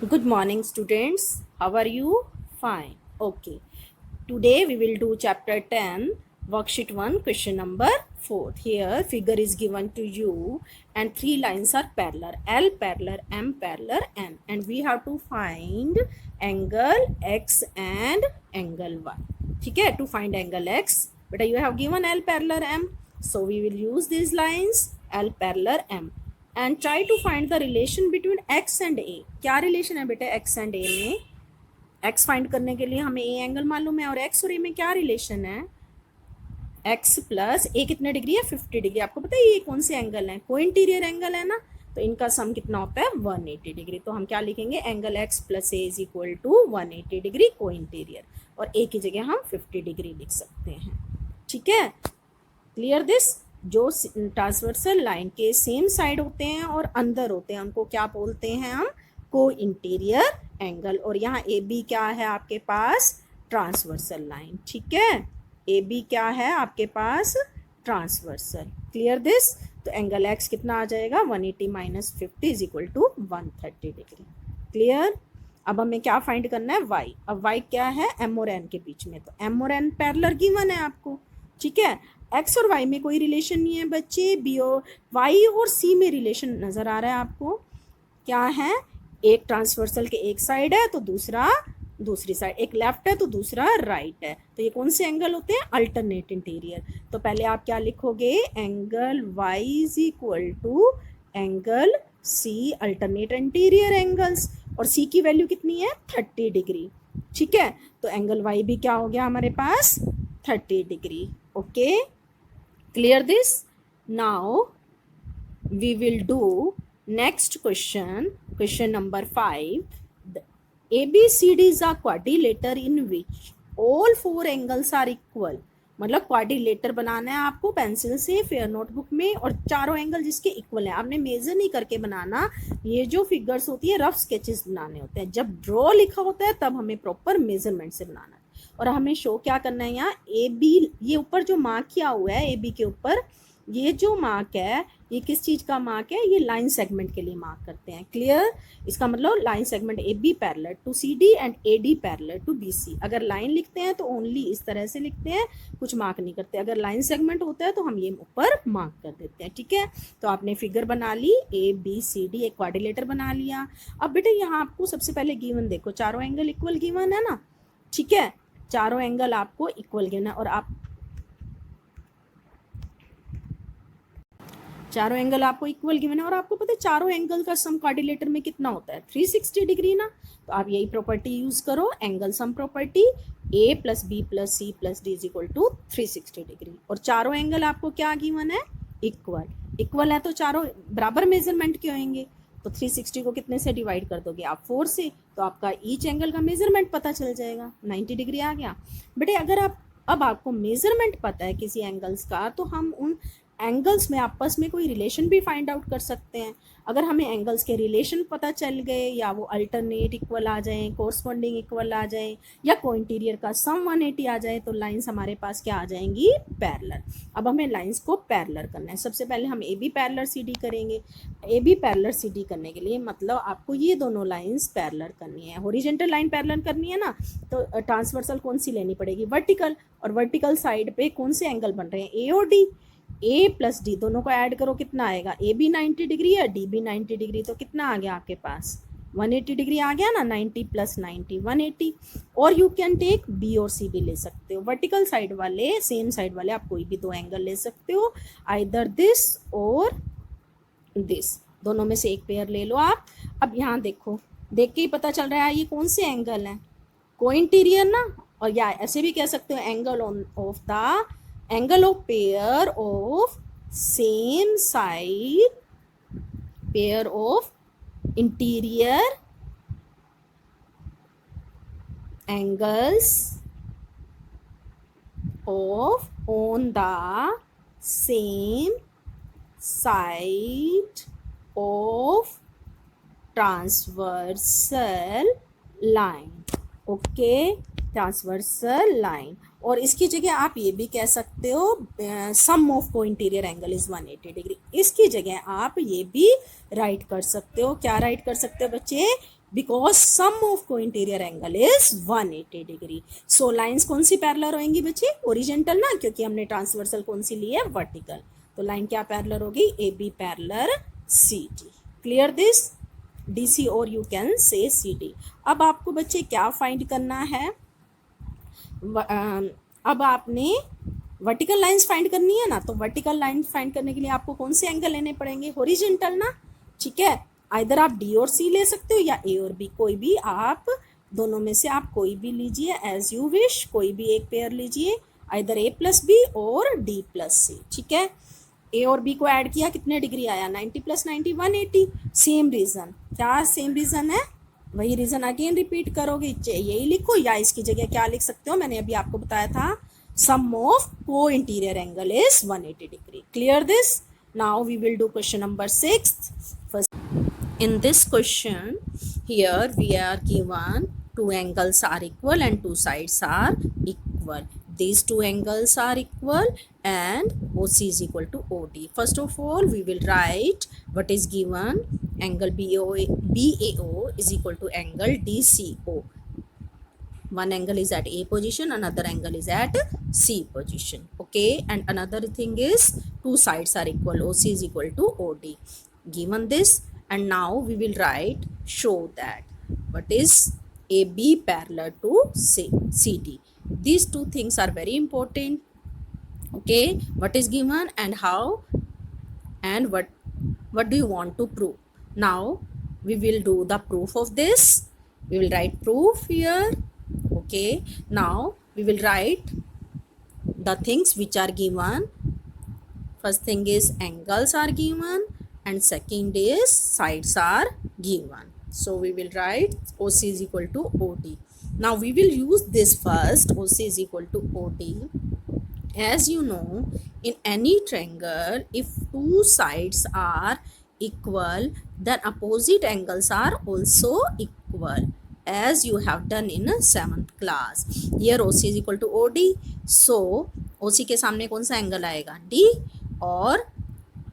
Good morning, students. How are you? Fine. Okay. Today we will do chapter 10, worksheet 1, question number 4. Here, figure is given to you and three lines are parallel. L parallel, M parallel, N. And we have to find angle X and angle Y. Okay, to find angle X. But you have given L parallel M. So we will use these lines L parallel M. And try to find the relation between X and A. क्या relation है बेटे x and ए में? X find करने के लिए हमें A angle मालूम है और एक्स और ए में क्या रिलेशन है? एक्स प्लस ए कितने डिग्री है? 50 डिग्री. आपको पता है ये कौन से एंगल है? को इंटीरियर एंगल है ना, तो इनका सम कितना होता है? 180 डिग्री. तो हम क्या लिखेंगे? Angle X plus A is equal to 180 degree को इंटीरियर, और ए की जगह हम 50 डिग्री लिख सकते हैं. ठीक है, क्लियर दिस? जो ट्रांसवर्सल लाइन के सेम साइड होते हैं और अंदर होते हैं उनको क्या बोलते हैं हम? को इंटीरियर एंगल. और यहाँ ए बी क्या है आपके पास? Transversal line. ठीक है, ए बी क्या है आपके पास? ट्रांसवर्सल. Clear this? तो एंगल एक्स कितना आ जाएगा? 180 minus 50 is equal to 130 degree. Clear? अब हमें क्या फाइंड करना है? वाई. अब वाई क्या है? एम और एन के बीच में, तो एम और एन पैरेलल गिवन है आपको. ठीक है, एक्स और वाई में कोई रिलेशन नहीं है बच्चे. बी और वाई और सी में रिलेशन नजर आ रहा है आपको. क्या है? एक ट्रांसवर्सल के एक साइड है तो दूसरा दूसरी साइड, एक लेफ्ट है तो दूसरा राइट है. तो ये कौन से एंगल होते हैं? Alternate interior. तो पहले आप क्या लिखोगे? Angle Y is equal to angle C, alternate interior angles. और सी की वैल्यू कितनी है? 30 डिग्री. ठीक है, तो एंगल वाई भी क्या हो गया हमारे पास? 30 degree. Okay, clear this? Now we will do next question number 5. The ABCD is a quadrilateral in which all four angles are equal. मतलब क्वाड्रिलेटर बनाना है आपको पेंसिल से फेयर नोटबुक में, और चारों एंगल जिसके इक्वल है. आपने मेजर नहीं करके बनाना. ये जो फिगर्स होती है रफ स्केचेस बनाने होते हैं. जब ड्रॉ लिखा होता है तब हमें प्रॉपर मेजरमेंट से बनाना है. और हमें शो क्या करना है? यहाँ ए बी, ये ऊपर जो मार्क किया हुआ है ए बी के ऊपर, ये जो मार्क है ये किस चीज़ का मार्क है? ये लाइन सेगमेंट के लिए मार्क करते हैं. क्लियर? इसका मतलब line segment A B parallel to C D and A D parallel to B C. अगर लाइन लिखते हैं तो ओनली इस तरह से लिखते हैं, कुछ मार्क नहीं करते. अगर लाइन सेगमेंट होता है तो हम ये ऊपर मार्क कर देते हैं. ठीक है, तो आपने फिगर बना ली ए बी सी डी, एक क्वाड्रिलेटर बना लिया. अब बेटे यहाँ आपको सबसे पहले गिवन देखो, चारों एंगल इक्वल गिवन है ना. ठीक है, चारों एंगल आपको इक्वल गिवन है, और आप चारों एंगल आपको इक्वल गिवन है, और आपको पता है चारों एंगल का सम क्वाड्रिलेटर में कितना होता है? 360 डिग्री ना. तो आप यही प्रॉपर्टी यूज करो, angle sum property. A plus B plus C plus D is equal to 360 degree. और चारों एंगल आपको क्या गिवन है? इक्वल. इक्वल है तो चारों बराबर मेजरमेंट के होंगे. तो 360 को कितने से डिवाइड कर दोगे आप? 4 से. तो आपका ईच एंगल का मेजरमेंट पता चल जाएगा, 90 डिग्री आ गया. बेटे अगर अब आपको मेजरमेंट पता है किसी एंगल्स का, तो हम उन एंगल्स में आपस में कोई रिलेशन भी फाइंड आउट कर सकते हैं. अगर हमें एंगल्स के रिलेशन पता चल गए, या वो अल्टरनेट इक्वल आ जाए, कोरस्पॉन्डिंग इक्वल आ जाए, या को इंटीरियर का सम 180 आ जाए, तो लाइंस हमारे पास क्या आ जाएंगी? पैरेलल. अब हमें लाइंस को पैरेलल करना है. सबसे पहले हम A B parallel C D करेंगे. A B parallel C D करने के लिए मतलब आपको ये दोनों लाइंस पैरेलल करनी है. हॉरिजॉन्टल लाइन पैरेलल करनी है ना, तो ट्रांसवर्सल कौन सी लेनी पड़ेगी? वर्टिकल. और वर्टिकल साइड पे कौन से एंगल बन रहे हैं? ए और डी. ए प्लस डी दोनों को ऐड करो, कितना आएगा? ए बी 90 डिग्री है, डी बी 90 डिग्री, तो कितना आ गया आपके पास? 180 डिग्री आ गया ना. 90 प्लस 90 180. और यू कैन टेक बी और सी भी ले सकते हो. वर्टिकल साइड वाले, सेम साइड वाले आप कोई भी दो एंगल ले सकते हो, आइदर दिस और दिस, दोनों में से एक पेयर ले लो आप. अब यहाँ देखो, देख के ही पता चल रहा है ये कौन से एंगल है? को इंटीरियर ना. और या ऐसे भी कह सकते हो angle of the angle of pair of same side, pair of interior angles of on the same side of transversal line. Okay, transversal line. और इसकी जगह आप ये भी कह सकते हो सम of co interior angle is 180 degree. इसकी जगह आप ये भी राइट कर सकते हो. क्या राइट कर सकते हो बच्चे? Because some of co interior angle is 180 degree. So lines कौन सी पैरेलल होंगी बच्चे? ओरिजेंटल ना, क्योंकि हमने ट्रांसवर्सल कौन सी ली है? वर्टिकल. तो लाइन क्या पैरेलल होगी? A B parallel C D. Clear this? D C और you can say C D. अब आपको बच्चे क्या फाइंड करना है? अब आपने वर्टिकल लाइंस फाइंड करनी है ना, तो वर्टिकल लाइन फाइंड करने के लिए आपको कौन से एंगल लेने पड़ेंगे? हॉरिजॉन्टल ना. ठीक है, आइदर आप डी और सी ले सकते हो या ए और बी, कोई भी आप दोनों में से आप कोई भी लीजिए एज यू विश. कोई भी एक पेयर लीजिए, आइदर ए प्लस बी और डी प्लस सी. ठीक है, ए और बी को ऐड किया, कितने डिग्री आया? 90 प्लस 90 180. Same reason. क्या सेम रीज़न है? वही रीज़न अगेन रिपीट करोगे, यही लिखो या इसकी जगह क्या लिख सकते हो? मैंने अभी आपको बताया था, sum of co-interior angle is 180 degree. Clear this? Now we will do question number 6. First, in this question, here we are given two angles are equal and two sides are equal. These two angles are equal and OC is equal to OD. First of all, we will write what is given. Angle BAO is equal to angle DCO. One angle is at A position, another angle is at C position. Okay, and another thing is two sides are equal. OC is equal to OD. Given this, and now we will write, show that what is AB parallel to CD. These two things are very important. Okay, what is given and how and what do you want to prove? Now we will do the proof of this. We will write proof here. Okay, now we will write the things which are given. First thing is angles are given and second is sides are given. So we will write OC is equal to OD. Now we will use this first, OC is equal to OD. As you know, in any triangle, if two sides are equal, then opposite angles are also equal, as you have done in 7th class. Here OC is equal to OD. So OC के सामने कौन सा angle आएगा? D, और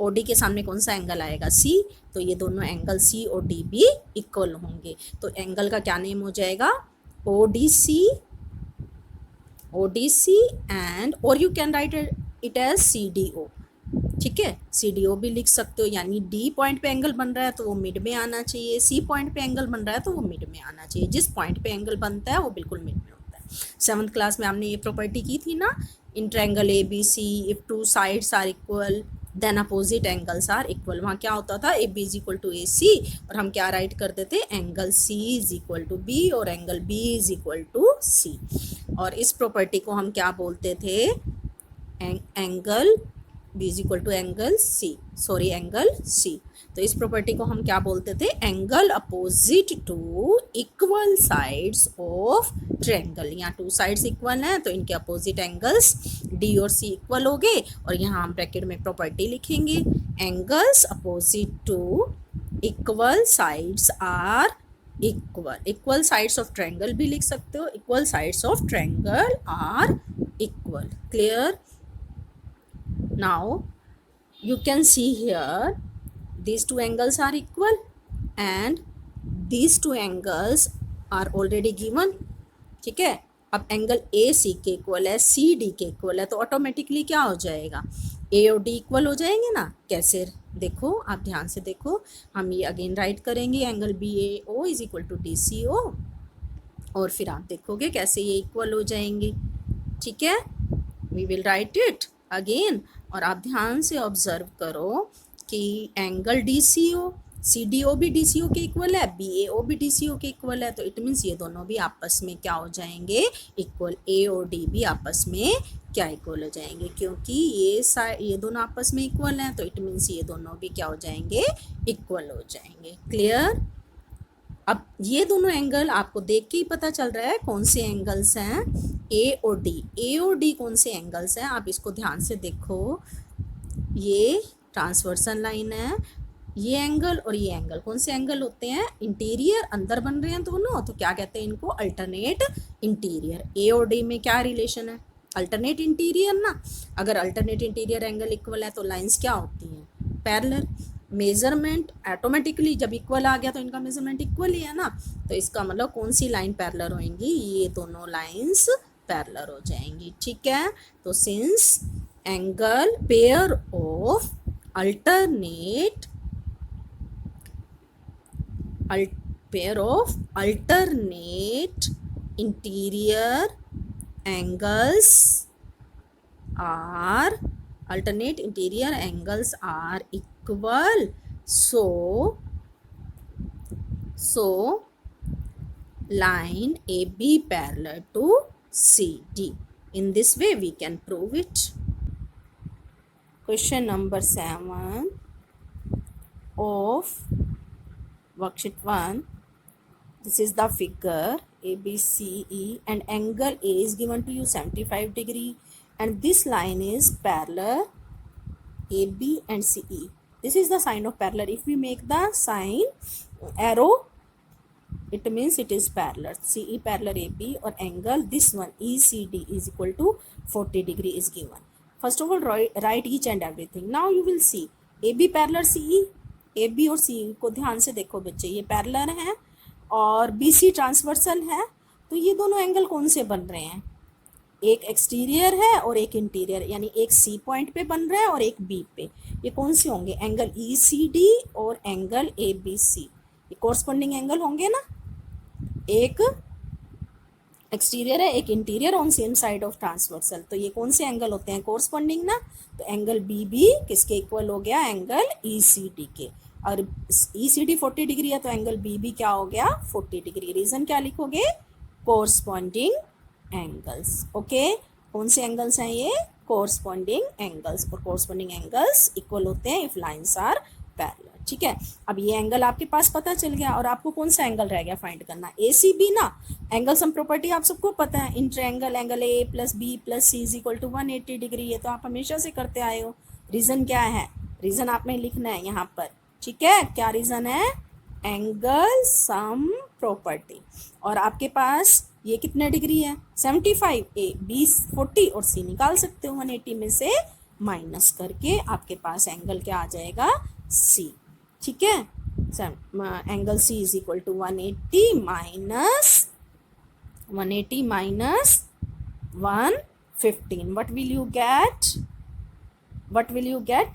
OD के सामने कौन सा एंगल आएगा? C. तो ये दोनों एंगल C और D भी इक्वल होंगे. तो एंगल का क्या नेम हो जाएगा? ODC. ODC and or you can write it as CDO. ठीक है, CDO भी लिख सकते हो. यानी D पॉइंट पे एंगल बन रहा है तो वो मिड में आना चाहिए, C पॉइंट पे एंगल बन रहा है तो वो मिड में आना चाहिए. जिस पॉइंट पे एंगल बनता है वो बिल्कुल मिड में होता है. 7th क्लास में हमने ये प्रॉपर्टी की थी ना, in triangle ABC if two sides are equal then opposite angles are equal. वहाँ क्या होता था? AB is equal to AC और हम क्या राइट करते थे? Angle C is equal to B और angle B is equal to C. और इस प्रॉपर्टी को हम क्या बोलते थे? Angle B is equal to angle C, sorry angle C. तो इस प्रॉपर्टी को हम क्या बोलते थे? Angle opposite to equal sides of triangle. यहाँ टू साइड्स इक्वल हैं तो इनके अपोजिट एंगल्स D और C इक्वल हो गए. और यहाँ हम ब्रैकेट में प्रॉपर्टी लिखेंगे, angles opposite to equal sides are equal. Equal sides of triangle भी लिख सकते हो, equal sides of triangle are equal. Clear? Now you can see here these two angles are equal and these two angles are already given. ठीक है, अब angle AC के equal है, CD के इक्वल है, तो ऑटोमेटिकली क्या हो जाएगा? A और D इक्वल हो जाएंगे ना. कैसे? देखो, आप ध्यान से देखो. हम ये अगेन राइट करेंगे, angle BAO is equal to DCO, और फिर आप देखोगे कैसे ये इक्वल हो जाएंगे. ठीक है, we will write it again. और आप ध्यान से ऑब्जर्व करो कि एंगल DCO, CDO भी DCO के इक्वल है, BAO भी DCO के इक्वल है. तो इट मीन्स ये दोनों भी आपस में क्या हो जाएंगे? इक्वल. A और D भी आपस में क्या इक्वल हो जाएंगे? क्योंकि ये दोनों आपस में इक्वल हैं तो इट मीन्स ये दोनों भी क्या हो जाएंगे? इक्वल हो जाएंगे. क्लियर? अब ये दोनों एंगल आपको देख के ही पता चल रहा है कौन से एंगल्स हैं. A और D. A और D कौन से एंगल्स हैं? आप इसको ध्यान से देखो. ये ट्रांसवर्सल लाइन है, ये एंगल और ये एंगल कौन से एंगल होते हैं? इंटीरियर. अंदर बन रहे हैं दोनों, तो क्या कहते हैं इनको? Alternate interior. A और D में क्या रिलेशन है? अल्टरनेट इंटीरियर ना. अगर अल्टरनेट इंटीरियर एंगल इक्वल है तो लाइंस क्या होती हैं? पैरेलल. मेजरमेंट ऑटोमेटिकली जब इक्वल आ गया तो इनका मेजरमेंट इक्वल ही है ना, तो इसका मतलब कौन सी लाइन पैरेलल होंगी, ये दोनों लाइंस पैरेलल हो जाएंगी। ठीक है, तो since angle pair of alternate interior angles are equal, so line AB parallel to CD. In this way we can prove it. Question number 7 of worksheet 1. This is the figure ABCE and angle A is given to you 75 degree and this line is parallel AB and CE. This is the sign of parallel. If we make the sign arrow, it means it is parallel. CE parallel AB or angle this one ECD is equal to 40 degree is given. First of all, write each and everything. Now you will see AB parallel CE. AB और CE को ध्यान से देखो बच्चे, ये parallel है और BC transversal है, तो ये दोनों एंगल कौन से बन रहे हैं, एक एक्सटीरियर है और एक इंटीरियर, यानी एक C पॉइंट पे बन रहा है और एक B पे। ये कौन से होंगे, एंगल ECD और एंगल ABC, ये कोरस्पॉन्डिंग एंगल होंगे ना, एक एक्सटीरियर है एक interior on same side of transversal, तो ये कौन से एंगल होते हैं, कोरस्पॉन्डिंग ना। तो एंगल BB किसके इक्वल हो गया, एंगल ECD के, और ECD 40 डिग्री है तो एंगल BB क्या हो गया, 40 डिग्री। रीजन क्या लिखोगे, कोरस्पॉन्डिंग एंगल्स। ओके, कौन से एंगल्स हैं ये, कोरस्पॉन्डिंग एंगल्स, और कोरस्पॉन्डिंग एंगल्स इक्वल होते हैं इफ लाइंस आर पैरेलल। ठीक है, अब ये एंगल आपके पास पता चल गया और आपको कौन सा एंगल रह गया फाइंड करना, ACB ना। एंगल सम प्रॉपर्टी आप सबको पता है, inter angle angle A plus B plus C is equal to 180 degree, ये तो आप हमेशा से करते आए हो। रीजन क्या है, रीजन आपने लिखना है यहाँ पर। ठीक है, क्या रीजन है, एंगल सम प्रॉपर्टी, और आपके पास ये कितने डिग्री है 75, A B 40 और C निकाल सकते हो 180 में से माइनस करके, आपके पास एंगल क्या आ जाएगा, C। ठीक है, angle C is equal to 180 minus 115, what will you get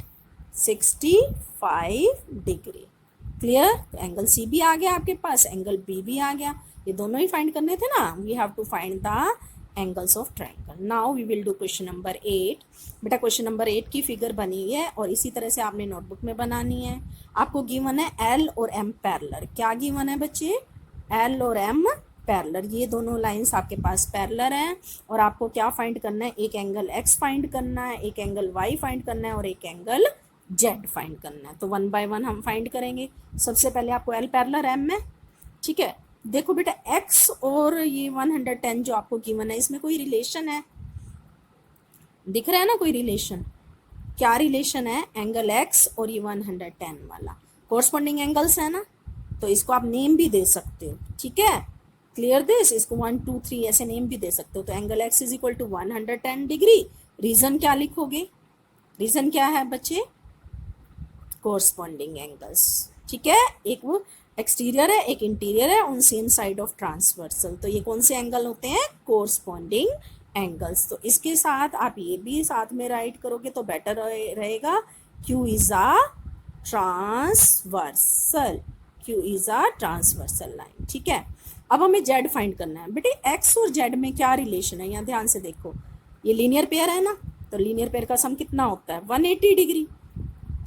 65 degree. Clear, तो एंगल C भी आ गया आपके पास, एंगल B भी आ गया, ये दोनों ही फाइंड करने थे ना। We have to find the angles of triangle. Now we will do question number 8। बेटा क्वेश्चन नंबर 8 की फिगर बनी है और इसी तरह से आपने नोटबुक में बनानी है। आपको गिवन है L और M पैरेलल। क्या गिवन है बच्चे, L और M पैरेलल, ये दोनों लाइंस आपके पास पैरेलल हैं और आपको क्या फाइंड करना है, एक एंगल X फाइंड करना है, एक एंगल Y फाइंड करना है और एक एंगल Z फाइंड करना है। तो 1 बाय 1 हम फाइंड करेंगे। सबसे पहले आपको L पैरेलल M है। ठीक है, देखो बेटा X और ये 110 जो आपको गिवन है, इसमें कोई रिलेशन है, दिख रहा है ना कोई रिलेशन, क्या रिलेशन है, एंगल X और ये 110 वाला कोरस्पॉन्डिंग एंगल्स है ना, तो इसको आप नेम भी दे सकते हो। ठीक है, क्लियर दिस, इसको 1 2 3 ऐसे नेम भी दे सकते हो। तो angle X is equal to 110 degree. Reason क्या लिखोगे, रीजन क्या है बच्चे, कोरस्पॉन्डिंग एंगल्स। ठीक है, एक वो एक्सटीरियर है एक इंटीरियर है on same side of transversal, तो ये कौन से एंगल होते हैं, कोरस्पॉन्डिंग एंगल्स। तो इसके साथ आप ये भी साथ में राइट करोगे तो बेटर रहेगा, Q is a transversal, Q is a transversal line. ठीक है, अब हमें Z फाइंड करना है। बेटे X और Z में क्या रिलेशन है, यहाँ ध्यान से देखो, ये लीनियर पेयर है ना, तो लीनियर पेयर का सम कितना होता है 180 डिग्री।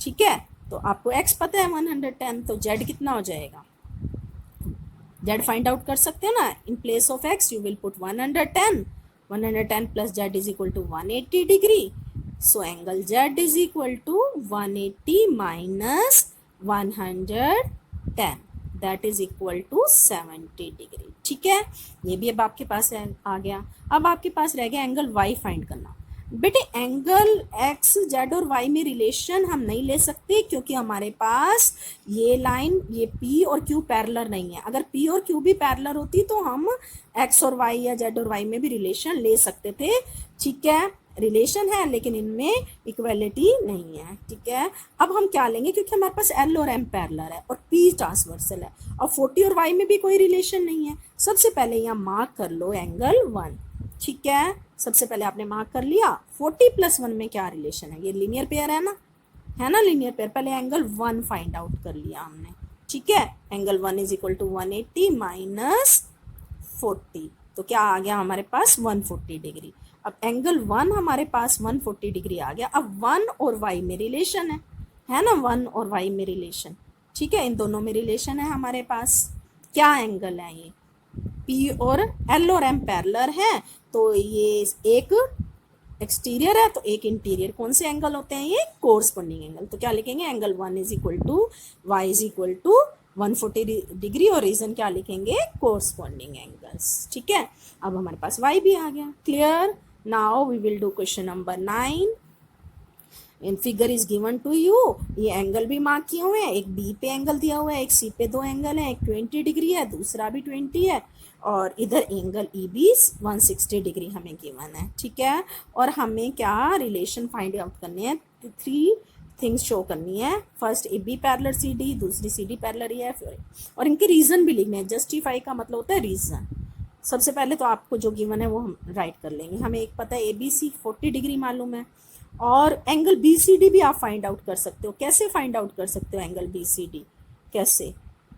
ठीक है, तो आपको X पता है 110, तो Z कितना हो जाएगा, Z फाइंड आउट कर सकते हो ना। In place of X you will put 110 plus Z is equal to 180 degree. So angle Z is equal to 180 minus 110, that is equal to 70 degree. ठीक है, ये भी अब आपके पास आ गया। अब आपके पास रह गया एंगल Y फाइंड करना। बेटे एंगल X, Z और Y में रिलेशन हम नहीं ले सकते क्योंकि हमारे पास ये लाइन ये P और Q पैरेलल नहीं है। अगर P और Q भी पैरेलल होती तो हम X और Y या Z और Y में भी रिलेशन ले सकते थे। ठीक है, रिलेशन है लेकिन इनमें इक्वलिटी नहीं है, ठीक है। अब हम क्या लेंगे, क्योंकि हमारे पास एल और एम पैरेलल है और पी ट्रांसवर्सल है और 40 और वाई में भी कोई रिलेशन नहीं है। सबसे पहले यहाँ मार्क कर लो एंगल 1, ठीक है। सबसे पहले आपने मार्क कर लिया 40 + 1 में क्या रिलेशन है, ये लीनियर पेयर है ना लीनियर पेयर। पहले एंगल 1 फाइंड आउट कर लिया हमने, ठीक है। एंगल 1 = 180 - 40, तो क्या आ गया हमारे पास 140 डिग्री। अब एंगल 1 हमारे पास 140 डिग्री आ गया। अब 1 और वाई में रिलेशन है ना, 1 और वाई में रिलेशन, ठीक है। इन दोनों में रिलेशन है हमारे पास। क्या एंगल है ये, पी और एल और एम पैरेलल है, तो ये एक एक्सटीरियर है तो एक इंटीरियर। कौन से एंगल होते हैं ये, कोरस्पॉन्डिंग एंगल। तो क्या लिखेंगे, एंगल 1 = y = 140 डिग्री और रीजन क्या लिखेंगे, कोरस्पॉन्डिंग एंगल्स, ठीक है। अब हमारे पास y भी आ गया, clear. Now we will do question number 9। In figure is given to you, ये एंगल भी मार्क किए हुए हैं, एक बी पे एंगल दिया हुआ है, एक सी पे 2 एंगल है, एक 20 डिग्री है, दूसरा भी 20 है, और इधर एंगल ई बी 160 डिग्री हमें गिवन है, ठीक है। और हमें क्या रिलेशन फाइंड आउट करनी है, 3 थिंग्स शो करनी है। First A B parallel C D, दूसरी C D parallel E F, और इनके रीजन भी लिखने हैं। जस्टिफाई का मतलब होता है रीजन। सबसे पहले तो आपको जो गिवन है वो हम राइट कर लेंगे। हमें एक पता है ए बी सी 40 डिग्री मालूम है, और एंगल बी सी डी भी आप फाइंड आउट कर सकते हो। कैसे फाइंड आउट कर सकते हो एंगल बी सी डी, कैसे,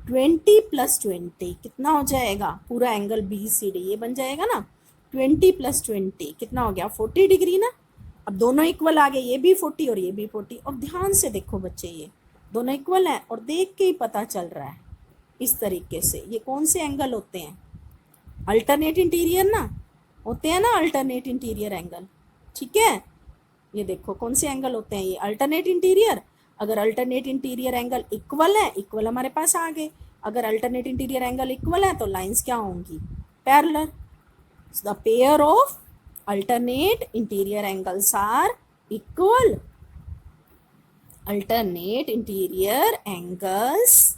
20 + 20 कितना हो जाएगा, पूरा एंगल बी सी डी ये बन जाएगा ना। 20 + 20 कितना हो गया, 40 डिग्री ना। अब दोनों इक्वल आ गए, ये भी 40 और ये भी 40। अब ध्यान से देखो बच्चे, ये दोनों इक्वल हैं और देख के ही पता चल रहा है इस तरीके से ये कौन से एंगल होते हैं, अल्टरनेट इंटीरियर ना होते हैं ना, अल्टरनेट इंटीरियर एंगल, ठीक है। ये देखो कौन से एंगल होते हैं, ये अल्टरनेट इंटीरियर। अगर अल्टरनेट इंटीरियर एंगल इक्वल है, इक्वल हमारे पास आ गए। अगर अल्टरनेट इंटीरियर एंगल इक्वल है तो लाइंस क्या होंगी, parallel. The pair of alternate interior angles are equal. Alternate interior angles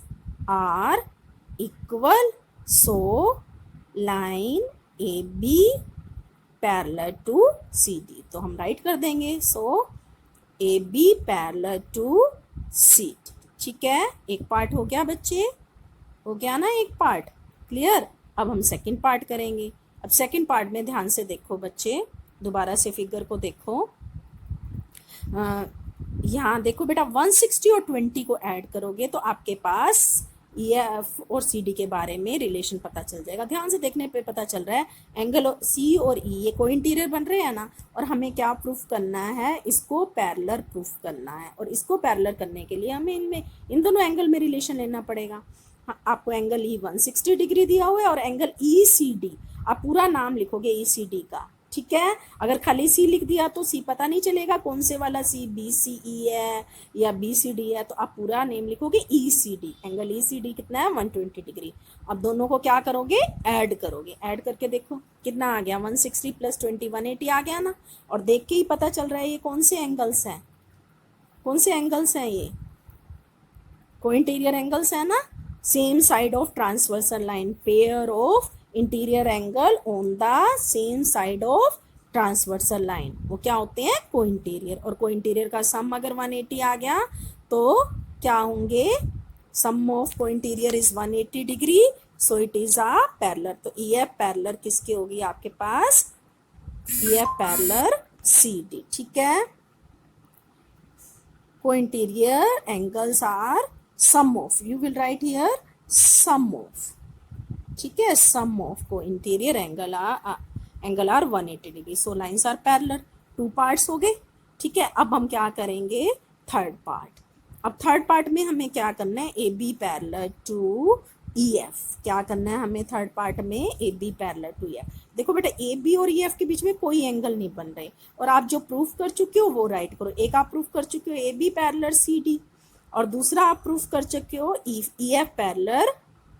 are equal, so line A B parallel to C D, तो हम राइट कर देंगे, so A B parallel to C D, ठीक है। एक part हो गया बच्चे, हो गया ना एक पार्ट, क्लियर। अब हम सेकंड पार्ट करेंगे। अब सेकंड पार्ट में ध्यान से देखो बच्चे, दोबारा से फिगर को देखो। यहाँ देखो बेटा, 160 और 20 को ऐड करोगे तो आपके पास ई एफ और सी डी के बारे में रिलेशन पता चल जाएगा। ध्यान से देखने पे पता चल रहा है एंगल सी और ई ये को इंटीरियर बन रहे हैं ना, और हमें क्या प्रूफ करना है, इसको पैरेलल प्रूफ करना है। और इसको पैरेलल करने के लिए हमें इनमें इन दोनों एंगल में रिलेशन लेना पड़ेगा। हाँ, आपको एंगल ई 160 डिग्री दिया हुआ है और एंगल ई सी डी, आप पूरा नाम लिखोगे ई सी डी का, ठीक है। अगर खाली सी लिख दिया तो सी पता नहीं चलेगा कौन से वाला सी, बी सी ई है या बी सी डी है, तो आप पूरा नेम लिखोगे E C D. Angle E C D कितना है, 120 डिग्री। अब दोनों को क्या करोगे, ऐड करोगे। ऐड करके देखो कितना आ गया, 160 + 20 180 आ गया ना। और देख के ही पता चल रहा है ये कौन से एंगल्स हैं, कौन से एंगल्स हैं, ये को इंटीरियर एंगल्स है ना। Same side of transversal line, pair of interior angle on the same side of transversal line, वो क्या होते हैं, को इंटीरियर। और को इंटीरियर का सम अगर 180 आ गया तो क्या होंगे, sum of co interior is 180 degree, so it is a parallel. तो ई एफ पैरेलल किसकी होगी आपके पास, E F parallel C D, ठीक है। Co interior angles are sum of, you will write here sum of, ठीक है, sum of co interior angle are 180 degree, so lines are parallel. 2 parts हो गए, ठीक है। अब हम क्या करेंगे, थर्ड पार्ट। अब थर्ड पार्ट में हमें क्या करना है, A B parallel to E F. क्या करना है हमें थर्ड पार्ट में, A B parallel to E F. देखो बेटा, ए बी और ई एफ के बीच में कोई एंगल नहीं बन रहे, और आप जो प्रूफ कर चुके हो वो राइट करो। एक आप प्रूफ कर चुके हो A B parallel C D, और दूसरा आप प्रूफ कर चुके हो E F parallel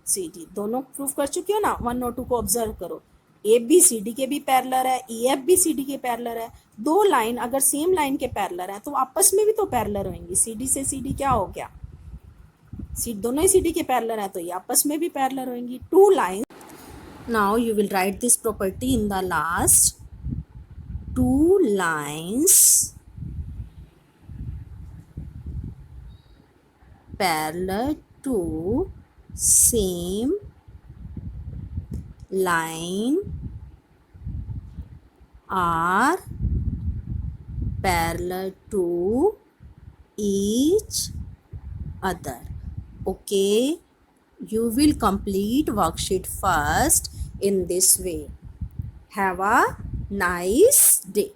C D. दोनों प्रूफ कर चुके हो ना। 1 और 2 को ऑब्जर्व करो, ए बी सी डी के भी पैरेलल है, ई एफ भी सी डी के पैरेलल है। 2 लाइन अगर सेम लाइन के पैरेलल है तो आपस में भी तो पैरेलल होंगी। सी डी से सी डी क्या हो गया, सी दोनों ही सी डी के पैरेलल है तो ये आपस में भी पैरेलल होंगी। 2 line. Now you will right this property in the last two lines parallel to same line are parallel to each other. Okay, you will complete worksheet first in this way. Have a nice day.